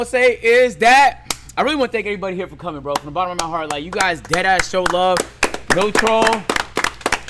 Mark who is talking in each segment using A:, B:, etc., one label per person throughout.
A: Say is that I really want to thank everybody here for coming, bro. From the bottom of my heart, like, you guys dead ass show love, no troll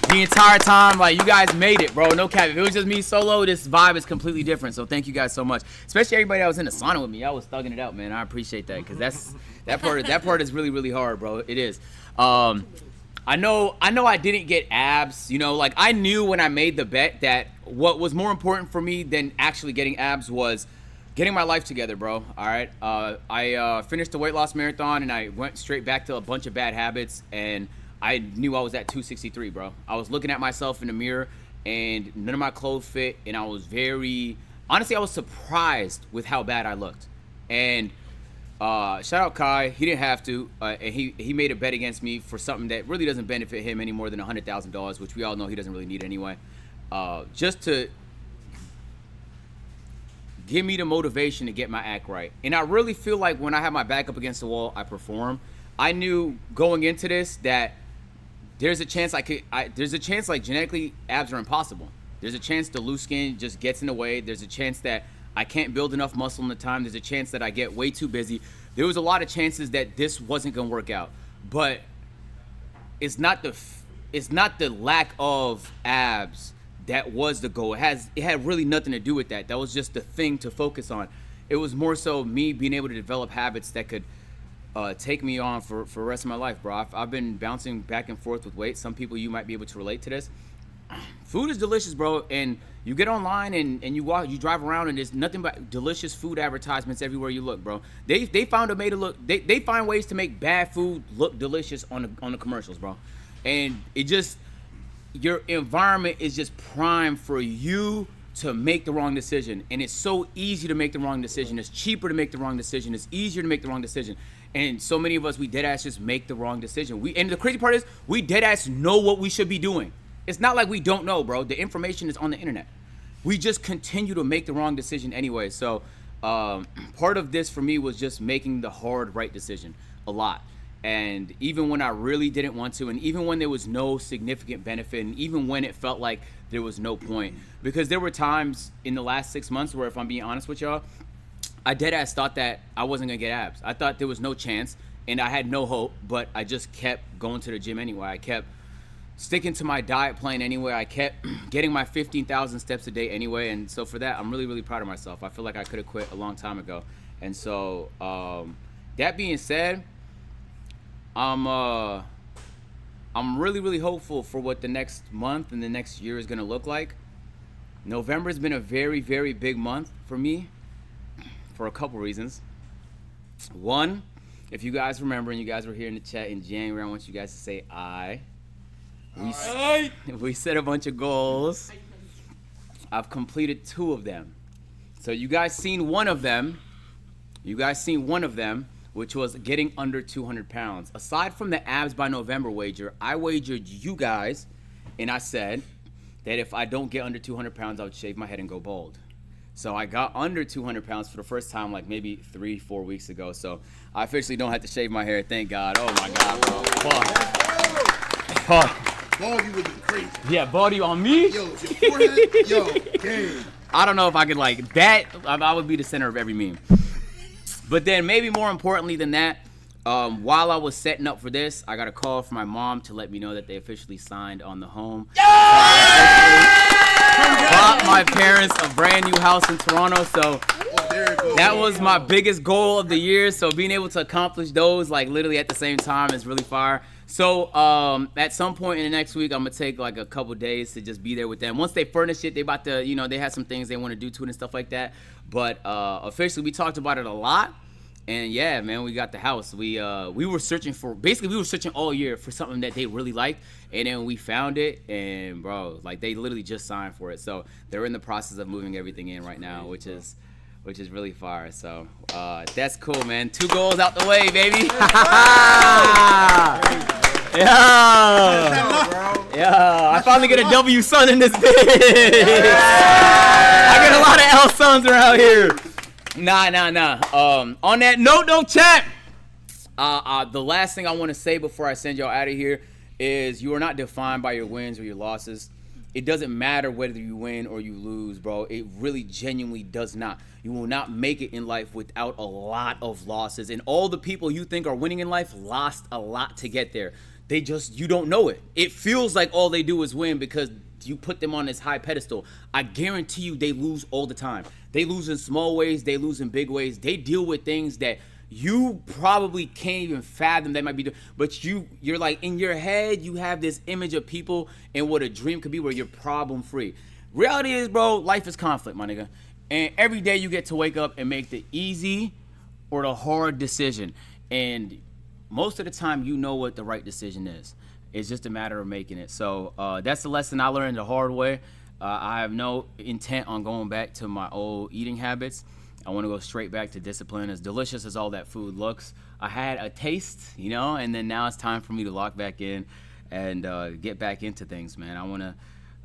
A: the entire time. Like, you guys made it, bro. No cap. If it was just me solo, this vibe is completely different. So thank you guys so much, especially everybody that was in the sauna with me. I was thugging it out, man. I appreciate that, because that part is really, really hard, bro. It is. I know I didn't get abs, you know, like, I knew when I made the bet that what was more important for me than actually getting abs was getting my life together, bro. All right. I finished the weight loss marathon, and I went straight back to a bunch of bad habits, and I knew I was at 263, bro. I was looking at myself in the mirror, and none of my clothes fit, and I was honestly, I was surprised with how bad I looked. And shout out Kai. He didn't have to, and he made a bet against me for something that really doesn't benefit him any more than $100,000, which we all know he doesn't really need anyway. Just to give me the motivation to get my act right. And I really feel like when I have my back up against the wall, I perform. I knew going into this that there's a chance like genetically abs are impossible. There's a chance the loose skin just gets in the way. There's a chance that I can't build enough muscle in the time. There's a chance that I get way too busy. There was a lot of chances that this wasn't gonna work out. But it's not the lack of abs that was the goal. It had really nothing to do with that. That was just the thing to focus on. It was more so me being able to develop habits that could take me on for the rest of my life, bro. I've been bouncing back and forth with weight. Some people, you might be able to relate to this. Food is delicious, bro, and you get online and you drive around, and there's nothing but delicious food advertisements everywhere you look, bro. They found a way to look. They find ways to make bad food look delicious on the commercials, bro. And it just, your environment is just prime for you to make the wrong decision. And it's so easy to make the wrong decision. It's cheaper to make the wrong decision. It's easier to make the wrong decision. And so many of us, we dead ass just make the wrong decision. And the crazy part is, we dead ass know what we should be doing. It's not like we don't know, bro. The information is on the internet. We just continue to make the wrong decision anyway. So part of this for me was just making the hard right decision a lot. And even when I really didn't want to, and even when there was no significant benefit, and even when it felt like there was no point, because there were times in the last 6 months where, if I'm being honest with y'all, I dead ass thought that I wasn't gonna get abs. I thought there was no chance, and I had no hope, but I just kept going to the gym anyway. I kept sticking to my diet plan anyway. I kept getting my 15,000 steps a day anyway. And so for that, I'm really, really proud of myself. I feel like I could have quit a long time ago. And so that being said, I'm really, really hopeful for what the next month and the next year is gonna look like. November's been a very, very big month for me for a couple reasons. One, if you guys remember and you guys were here in the chat in January, I want you guys to say aye. We set a bunch of goals. I've completed 2 of them. So you guys seen one of them. Which was getting under 200 pounds. Aside from the abs by November wager, I wagered you guys, and I said that if I don't get under 200 pounds, I would shave my head and go bald. So I got under 200 pounds for the first time, like maybe 3-4 weeks ago. So I officially don't have to shave my hair, thank God. Oh my God, bro. Fuck.
B: Baldy would be crazy.
A: Yeah, baldy on me?
B: Yo, your forehead, yo, damn.
A: I don't know if I could, like, that, I would be the center of every meme. But then maybe more importantly than that, while I was setting up for this, I got a call from my mom to let me know that they officially signed on the home. Bought my parents a brand new house in Toronto, so that was my biggest goal of the year. So being able to accomplish those, like, literally at the same time is really fire. So at some point in the next week, I'm gonna take like a couple days to just be there with them. Once they furnish it, they about to, you know, they have some things they want to do to it and stuff like that. But officially, we talked about it a lot. And yeah, man, we got the house. We were searching all year for something that they really liked, and then we found it. And bro, like, they literally just signed for it. So they're in the process of moving everything in right now, which is really fire. So that's cool, man. 2 goals out the way, baby. Yeah, I finally get a W son in this bitch. I get a lot of L sons around here. Nah. On that note, though, chat. The last thing I want to say before I send y'all out of here is, you are not defined by your wins or your losses. It doesn't matter whether you win or you lose, bro. It really genuinely does not. You will not make it in life without a lot of losses. And all the people you think are winning in life lost a lot to get there. You don't know it. It feels like all they do is win because you put them on this high pedestal. I guarantee you they lose all the time. They lose in small ways. They lose in big ways. They deal with things that you probably can't even fathom they might be doing. But you're like, in your head, you have this image of people and what a dream could be where you're problem free. Reality is, bro, life is conflict, my nigga. And every day you get to wake up and make the easy or the hard decision. And most of the time, you know what the right decision is. It's just a matter of making it. So that's the lesson I learned the hard way. I have no intent on going back to my old eating habits. I want to go straight back to discipline. As delicious as all that food looks, I had a taste, and then now it's time for me to lock back in and get back into things, man. I want to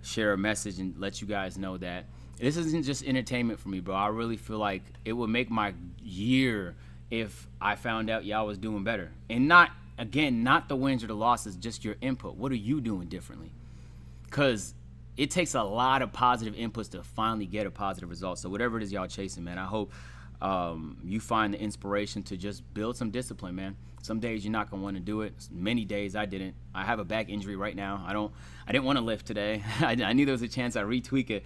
A: share a message and let you guys know that this isn't just entertainment for me, bro. I really feel like it would make my year if I found out y'all was doing better. And not the wins or the losses, just your input. What are you doing differently? Because it takes a lot of positive inputs to finally get a positive result. So whatever it is y'all chasing, man, I hope you find the inspiration to just build some discipline, man. Some days you're not gonna want to do it. Many days I didn't. I have a back injury right now. I didn't want to lift today. I knew there was a chance I retweak it.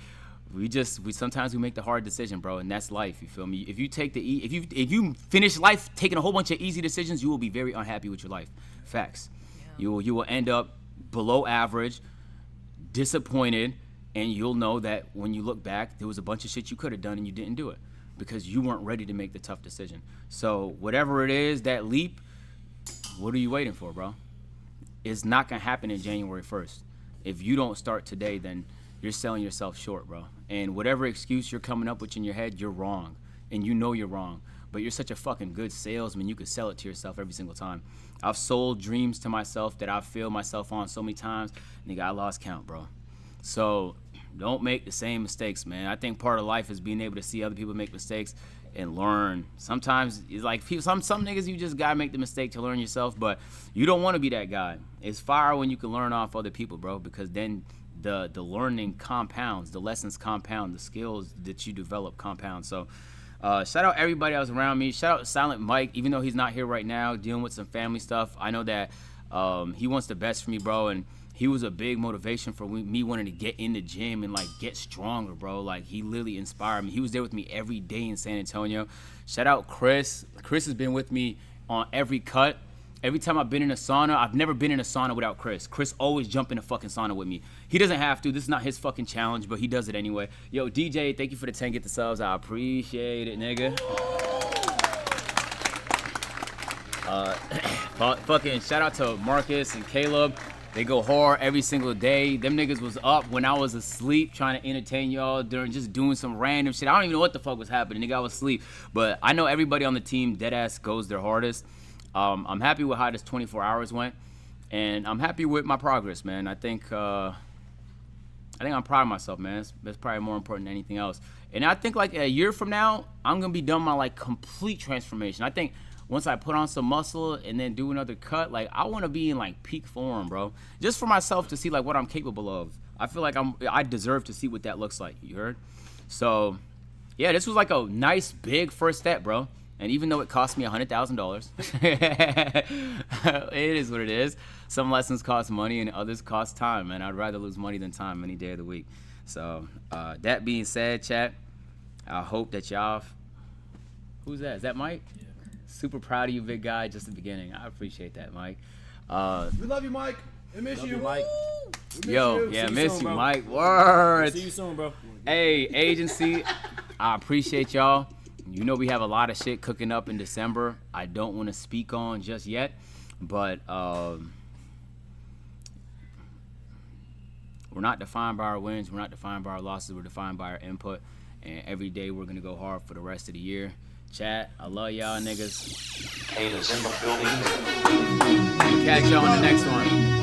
A: We sometimes make the hard decision, bro, and that's life. You feel me? If you finish life taking a whole bunch of easy decisions, you will be very unhappy with your life. Facts. Yeah. You will end up below average, disappointed, and you'll know that when you look back, there was a bunch of shit you could have done and you didn't do it because you weren't ready to make the tough decision. So whatever it is, that leap, what are you waiting for, bro? It's not gonna happen in January 1st. If you don't start today, then you're selling yourself short, bro. And whatever excuse you're coming up with in your head, you're wrong. And you know you're wrong. But you're such a fucking good salesman, you could sell it to yourself every single time. I've sold dreams to myself that I've failed myself on so many times. Nigga, I lost count, bro. So don't make the same mistakes, man. I think part of life is being able to see other people make mistakes and learn. Sometimes it's like some niggas, you just gotta make the mistake to learn yourself, but you don't want to be that guy. It's fire when you can learn off other people, bro, because then the learning compounds, the lessons compound, the skills that you develop compound. So shout out everybody that was around me. Shout out Silent Mike, even though he's not here right now, dealing with some family stuff. I know that he wants the best for me, bro, and he was a big motivation for me wanting to get in the gym and like get stronger, bro. Like he literally inspired me. He was there with me every day in San Antonio. Shout out Chris. Chris has been with me on every cut. Every time I've been in a sauna, I've never been in a sauna without Chris. Chris always jump in a fucking sauna with me. He doesn't have to. This is not his fucking challenge, but he does it anyway. Yo, DJ, thank you for the 10 get the subs. I appreciate it, nigga. Fucking shout out to Marcus and Caleb. They go hard every single day. Them niggas was up when I was asleep trying to entertain y'all during just doing some random shit. I don't even know what the fuck was happening. Nigga, I was asleep. But I know everybody on the team deadass goes their hardest. I'm happy with how this 24 hours went, and I'm happy with my progress, man. I think I'm proud of myself, man. That's probably more important than anything else. And I think like a year from now, I'm gonna be done my like complete transformation. I think once I put on some muscle and then do another cut, like I want to be in like peak form, bro. Just for myself to see like what I'm capable of. I feel like I deserve to see what that looks like. You heard? So, yeah, this was like a nice big first step, bro. And even though it cost me $100,000, it is what it is. Some lessons cost money and others cost time, man. I'd rather lose money than time any day of the week. So that being said, chat, I hope that y'all, who's that? Is that Mike? Yeah. Super proud of you, big guy, just the beginning. I appreciate that, Mike.
B: We love you, Mike. We miss you,
C: Mike.
A: Miss you, Mike. Word.
C: See you soon, bro.
A: Hey, agency, I appreciate y'all. You know we have a lot of shit cooking up in December. I don't want to speak on just yet, but we're not defined by our wins. We're not defined by our losses. We're defined by our input. And every day we're going to go hard for the rest of the year. Chat, I love y'all niggas.
D: Haters in the building.
A: Catch y'all on the next one.